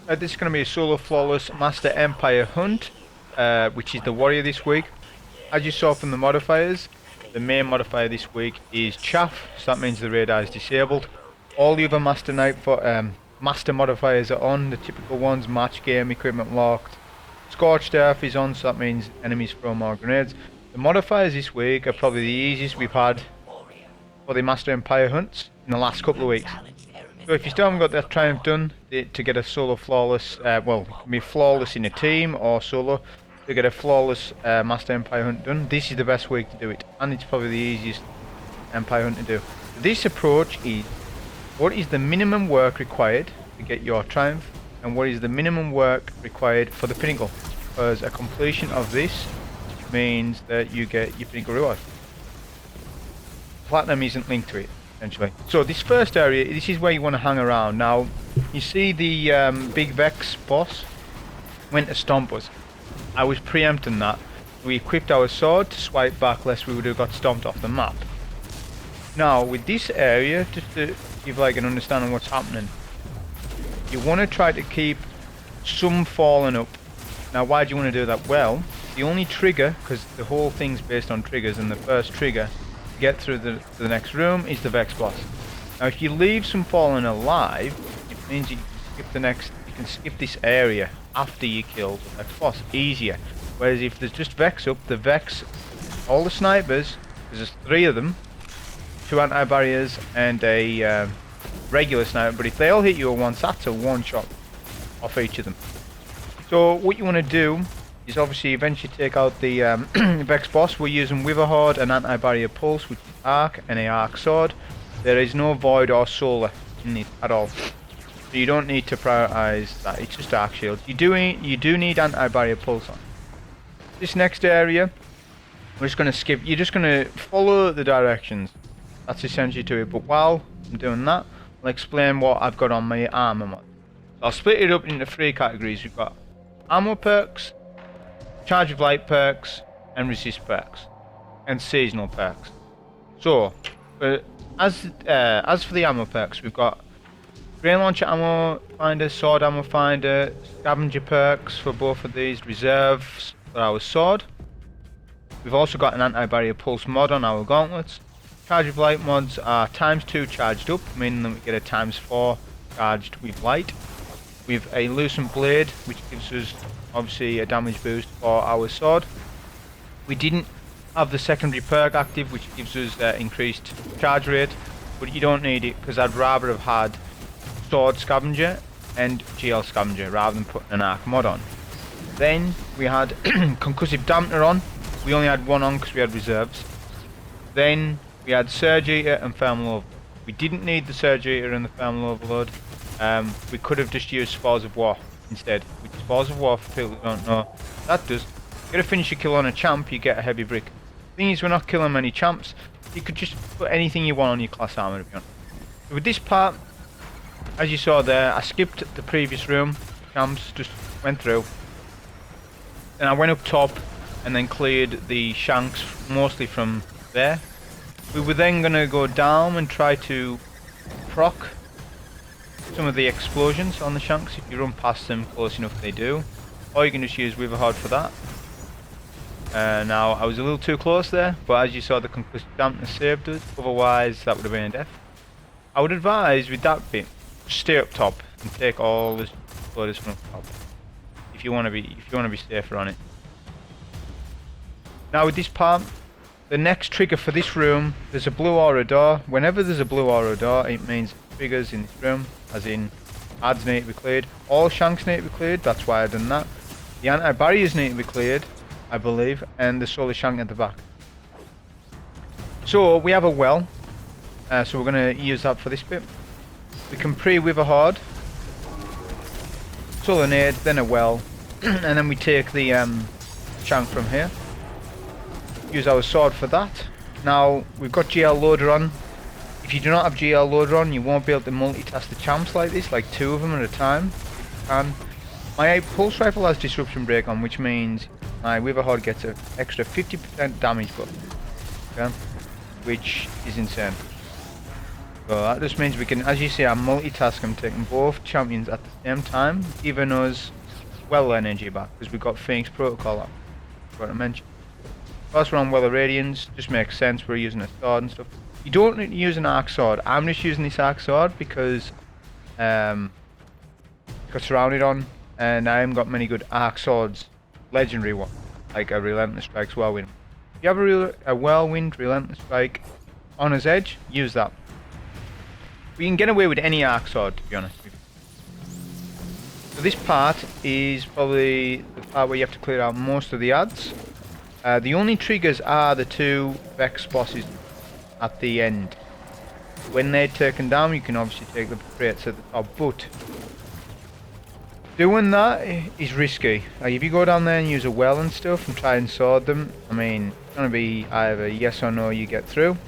This is going to be a solo flawless Master Empire hunt, which is the warrior this week. As you saw from the modifiers, the main modifier this week is Chaff, so that means the radar is disabled. All the other Master Master modifiers are on, the typical ones: match game, equipment locked. Scorched Earth is on, so that means enemies throw more grenades. The modifiers this week are probably the easiest we've had for the Master Empire hunts in the last couple of weeks. So if you still haven't got that triumph done to get a solo flawless, well, it can be flawless in a team or solo, to get a flawless Master Empire hunt done, this is the best week to do it, and it's probably the easiest Empire hunt to do. This approach is, what is the minimum work required to get your triumph, and what is the minimum work required for the Pinnacle, because a completion of this means that you get your Pinnacle reward. Platinum isn't linked to it, essentially. So this first area, this is where you want to hang around. Now, you see the big Vex Boss went to stomp us. I was preempting that. We equipped our sword to swipe back lest we would have got stomped off the map. Now, with this area, just to give like an understanding of what's happening, you want to try to keep some falling up. Now, why do you want to do that? Well, the only trigger, because the whole thing's based on triggers, and the first trigger to get through to the next room is the Vex Boss. Now, if you leave some falling alive, it means you can skip this area after you kill the Vex Boss easier. Whereas if there's just Vex up, the Vex, all the snipers, there's 3 of them, 2 anti-barriers and a regular sniper, but if they all hit you at once, that's a one shot off each of them. So what you want to do is obviously eventually take out the Vex Boss. We're using Witherhoard, an anti-barrier pulse, which is arc, and a arc sword. There is no void or solar in it at all, so you don't need to prioritize that. It's just arc shield. You do need anti-barrier pulse on this next area. We're just going to skip. You're just going to follow the directions. That's essentially to it. But while I'm doing that, I'll explain what I've got on my armor mod. So I'll split it up into 3 categories. We've got ammo perks, charge of light perks, and resist perks, and seasonal perks. So, as for the ammo perks, we've got grain launcher ammo finder, sword ammo finder, scavenger perks for both of these, reserves for our sword. We've also got an anti-barrier pulse mod on our gauntlets. Charge of light mods are ×2 charged up, meaning that we get a ×4 charged with light. We've a Lucent Blade, which gives us obviously a damage boost for our sword. We didn't have the secondary perk active, which gives us increased charge rate, but you don't need it because I'd rather have had sword scavenger and GL scavenger rather than putting an arc mod on. Then we had Concussive Dampener on. We only had 1 on because we had reserves. Then we had Surge Eater and Thermal Overload. We didn't need the Surge Eater and the Thermal Overload. We could have just used Spores of War instead. Which Spores of War, for people who don't know, that does. You gotta finish your kill on a champ, you get a heavy brick. The thing is, we're not killing many champs. You could just put anything you want on your class armor, to be honest. So with this part, as you saw there, I skipped the previous room. Champs just went through. Then I went up top and then cleared the shanks mostly from there. We were then going to go down and try to proc some of the explosions on the shanks. If you run past them close enough, they do. Or you can just use Witherhoard for that. Now, I was a little too close there, but as you saw, the Concussive Dampener saved us. Otherwise, that would have been a death. I would advise with that bit, stay up top and take all the exploders from up top. If you want to be safer on it. Now with this part, the next trigger for this room, there's a blue aura door. Whenever there's a blue aura door, it means triggers in this room, as in ads need to be cleared. All shanks need to be cleared, that's why I've done that. The anti-barriers need to be cleared, I believe, and the solar shank at the back. So we have a well, so we're going to use that for this bit. We can pre-Witherhoard, solar nade, then a well, and then we take the shank from here. Use our sword for that. Now we've got GL loader on. If you do not have GL loader on, you won't be able to multitask the champs like this, like 2 of them at a time. And my pulse rifle has disruption break on, which means my Witherhoard gets an extra 50% damage buff, okay? Which is insane. So that just means we can, as you see, I'm multitask. I'm taking both champions at the same time, giving us well energy back because we've got Phoenix Protocol up. Got to mention. Whilst we're on Well Radiance, just makes sense. We're using a sword and stuff. You don't need to use an arc sword. I'm just using this arc sword because got surrounded on, and I haven't got many good arc swords, legendary one, like a Relentless Strike's Whirlwind. If you have a Whirlwind Relentless Strike on his edge, use that. We can get away with any arc sword, to be honest with you. So this part is probably the part where you have to clear out most of the ads. The only triggers are the 2 Vex Bosses at the end. When they're taken down, you can obviously take the crates at the top, but doing that is risky. Like if you go down there and use a well and stuff and try and sword them, I mean, it's going to be either yes or no you get through.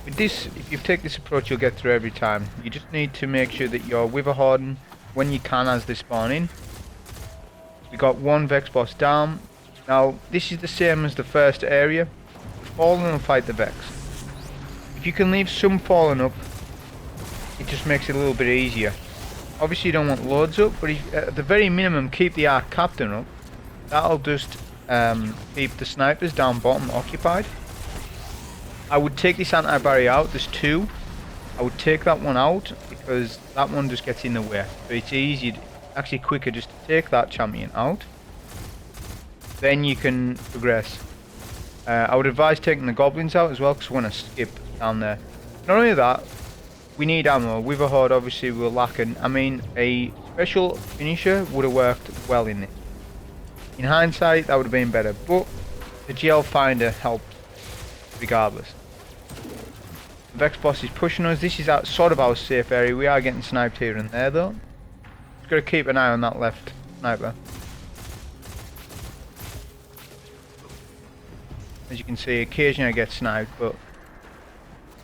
With this, if you take this approach, you'll get through every time. You just need to make sure that you're Witherhoarding when you can as they spawn in. We got 1 Vex Boss down. Now, this is the same as the first area. Fall and fight the Vex. If you can leave some falling up, it just makes it a little bit easier. Obviously you don't want loads up, but if, at the very minimum keep the Arc Captain up. That'll just keep the snipers down bottom occupied. I would take this anti-barrier out, there's 2. I would take that one out because that one just gets in the way. So it's easier, actually quicker just to take that champion out. Then you can progress. I would advise taking the goblins out as well because we want to skip down there. Not only that, we need ammo. Witherhoard obviously we're lacking. I mean, a special finisher would have worked well in this. In hindsight, that would have been better, but the GL finder helped regardless. The Vex Boss is pushing us. This is sort of our safe area. We are getting sniped here and there though. Just got to keep an eye on that left sniper. As you can see, occasionally I get sniped, but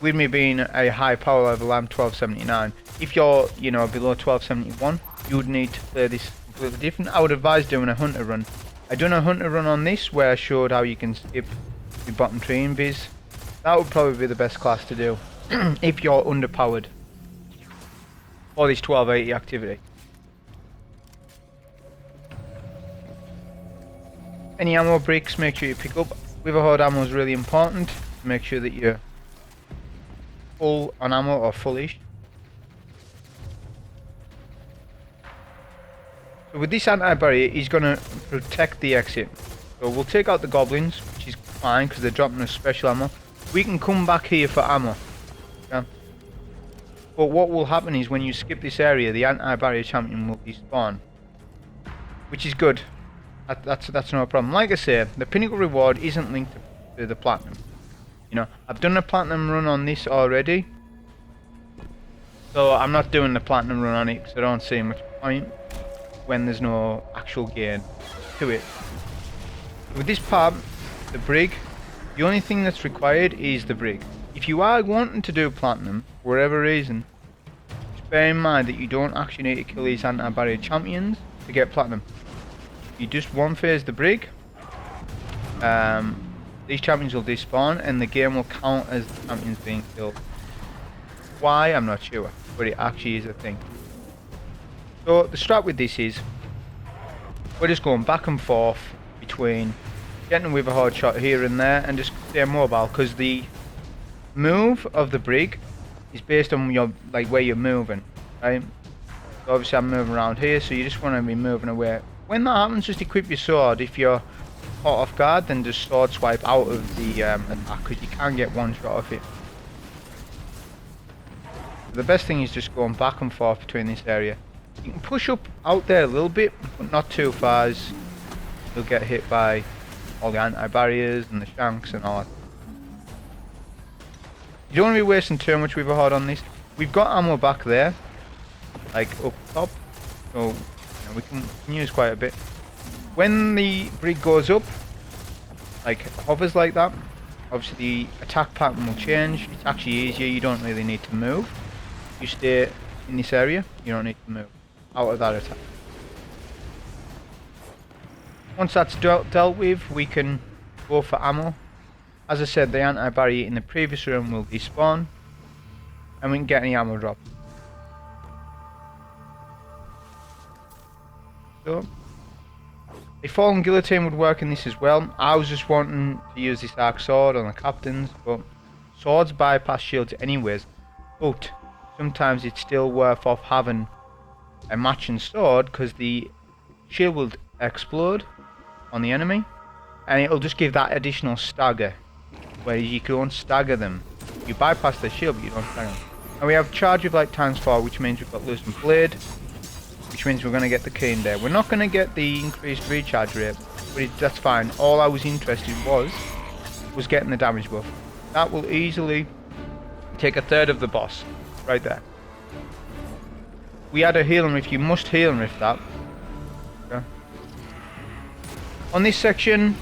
with me being a high power level, I'm 1279. If you're, you know, below 1271, you would need to play this completely different. I would advise doing a hunter run. I done a hunter run on this where I showed how you can skip the bottom tree invis. That would probably be the best class to do if you're underpowered for this 1280 activity. Any ammo bricks, make sure you pick up. Witherhoard ammo is really important. Make sure that you're full on ammo or fullish. So with this anti-barrier, he's going to protect the exit. So we'll take out the goblins, which is fine because they're dropping us special ammo. We can come back here for ammo. Yeah. But what will happen is when you skip this area, the anti-barrier champion will despawn, which is good. That's no problem. Like I say, the Pinnacle reward isn't linked to the platinum. You know, I've done a platinum run on this already, so I'm not doing the platinum run on it because I don't see much point when there's no actual gain to it. With this part, the brig, the only thing that's required is the brig. If you are wanting to do platinum, for whatever reason, just bear in mind that you don't actually need to kill these anti-barrier champions to get platinum. You just one phase the brig, these champions will despawn and the game will count as the champions being killed. Why? I'm not sure, but it actually is a thing. So the strat with this is, we're just going back and forth between getting with a hard shot here and there and just stay mobile, because the move of the brig is based on your, like, where you're moving, right? So obviously I'm moving around here, so you just want to be moving away. When that happens, just equip your sword. If you're caught off guard, then just sword swipe out of the attack, because you can get one shot off it. The best thing is just going back and forth between this area. You can push up out there a little bit, but not too far, as you'll get hit by all the anti-barriers and the shanks and all that. You don't want to be wasting too much with a hard on this. We've got ammo back there, like up top, so you know, we can use quite a bit. When the brig goes up, like hovers like that, obviously the attack pattern will change. It's actually easier, you don't really need to move. You stay in this area, you don't need to move out of that attack. Once that's dealt with, we can go for ammo. As I said, the anti-barrier in the previous room will despawn. and we can get any ammo drop. So, a fallen guillotine would work in this as well. I was just wanting to use this arc sword on the captains, but swords bypass shields anyways. But sometimes it's still worth off having a matching sword because the shield will explode on the enemy, and it'll just give that additional stagger. Whereas you can stagger them, you bypass the shield, but you don't stagger them. And we have charge of light ×4, which means we've got Lucent Blade, which means we're going to get the key in there. We're not going to get the increased recharge rate, but that's fine. All I was interested was getting the damage buff. That will easily take a third of the boss, right there. We had a healing rift. You must healing rift that. Okay. On this section,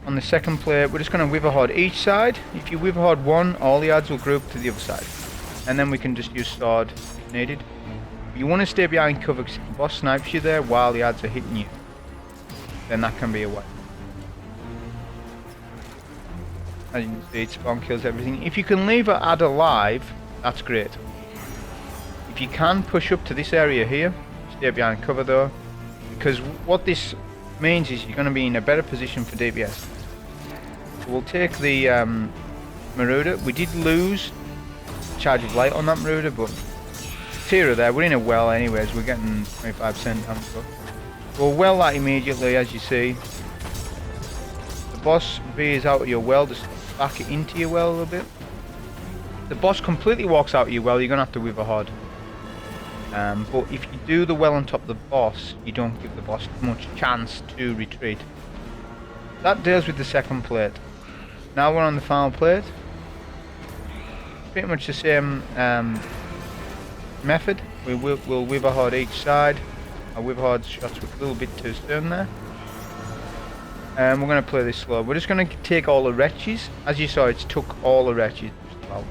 on the second plate, we're just going to Witherhoard each side. If you Witherhoard one, all the adds will group to the other side, and then we can just use sword if needed. You want to stay behind cover because if the boss snipes you there while the adds are hitting you, then that can be a way. As you can see, it spawn kills everything. If you can leave an ad alive, that's great. If you can push up to this area here, stay behind cover though, because what this means is you're going to be in a better position for DPS. So we'll take the Marauder. We did lose charge of light on that Marauder, but Tira there, we're in a well anyways, we're getting 25% damage. We'll well that immediately, as you see. The boss veers out of your well, just back it into your well a little bit. The boss completely walks out of your well, you're going to have to Witherhoard. But if you do the well on top of the boss, you don't give the boss much chance to retreat. That deals with the second plate. Now we're on the final plate. Pretty much the same method. We'll Witherhoard each side. Our Witherhoard shots were a little bit too soon there. And we're going to play this slow. We're just going to take all the wretches. As you saw, it took all the wretches just about.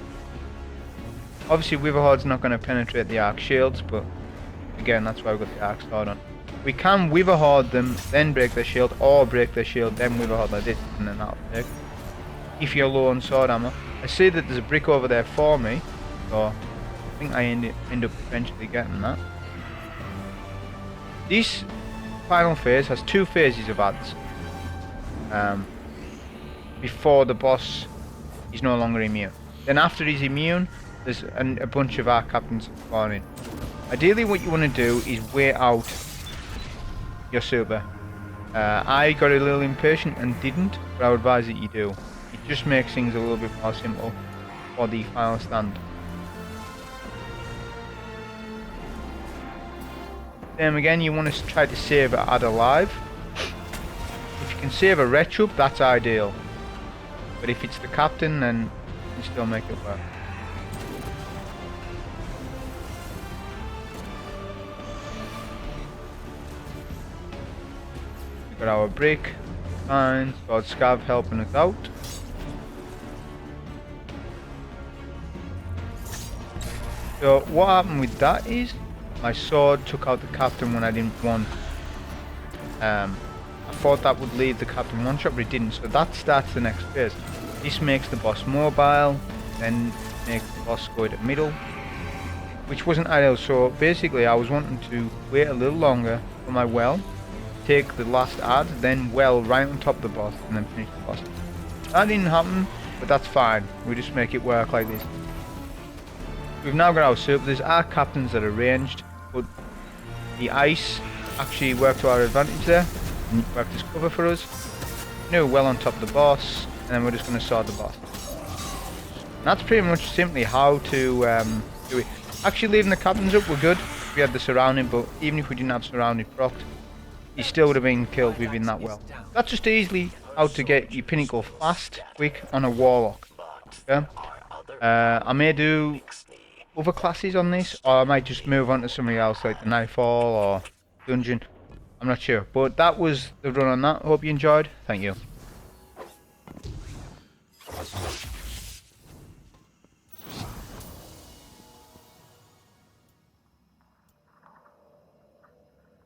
Obviously Witherhoard's not going to penetrate the arc shields, but again that's why we've got the arc sword on. We can Witherhoard them, then break their shield, or break their shield, then Witherhoard like this, and then that'll take. If you're low on sword ammo. I see that there's a brick over there for me, so I think I end up eventually getting that. This final phase has two phases of ads. Before the boss is no longer immune. Then after he's immune, there's a bunch of our captains spawning. Ideally what you want to do is wait out your super. I got a little impatient and didn't, but I would advise that you do. It just makes things a little bit more simple for the final stand. Then again, you want to try to save an ad alive. If you can save a wretch up, that's ideal. But if it's the captain, then you can still make it work. We've got our brick, fine, got Scav helping us out. So what happened with that is, my sword took out the captain when I didn't want. I thought that would leave the captain one shot, but it didn't. So that starts the next phase. This makes the boss mobile, then makes the boss go to middle, which wasn't ideal. So basically, I was wanting to wait a little longer for my well, take the last ad, then well right on top of the boss, and then finish the boss. That didn't happen, but that's fine. We just make it work like this. We've now got our super. There's our captains that are ranged, but the ice actually worked to our advantage there, and it worked as cover for us. No, well on top of the boss, and then we're just going to sword the boss. And that's pretty much simply how to do it. Actually leaving the captains up, we're good. We had the surrounding, but even if we didn't have surrounding procced, he still would have been killed within that well. That's just easily how to get your Pinnacle fast, quick on a Warlock. Okay? I may do other classes on this, or I might just move on to something else like the Nightfall or Dungeon. I'm not sure, but that was the run on that. Hope you enjoyed. Thank you.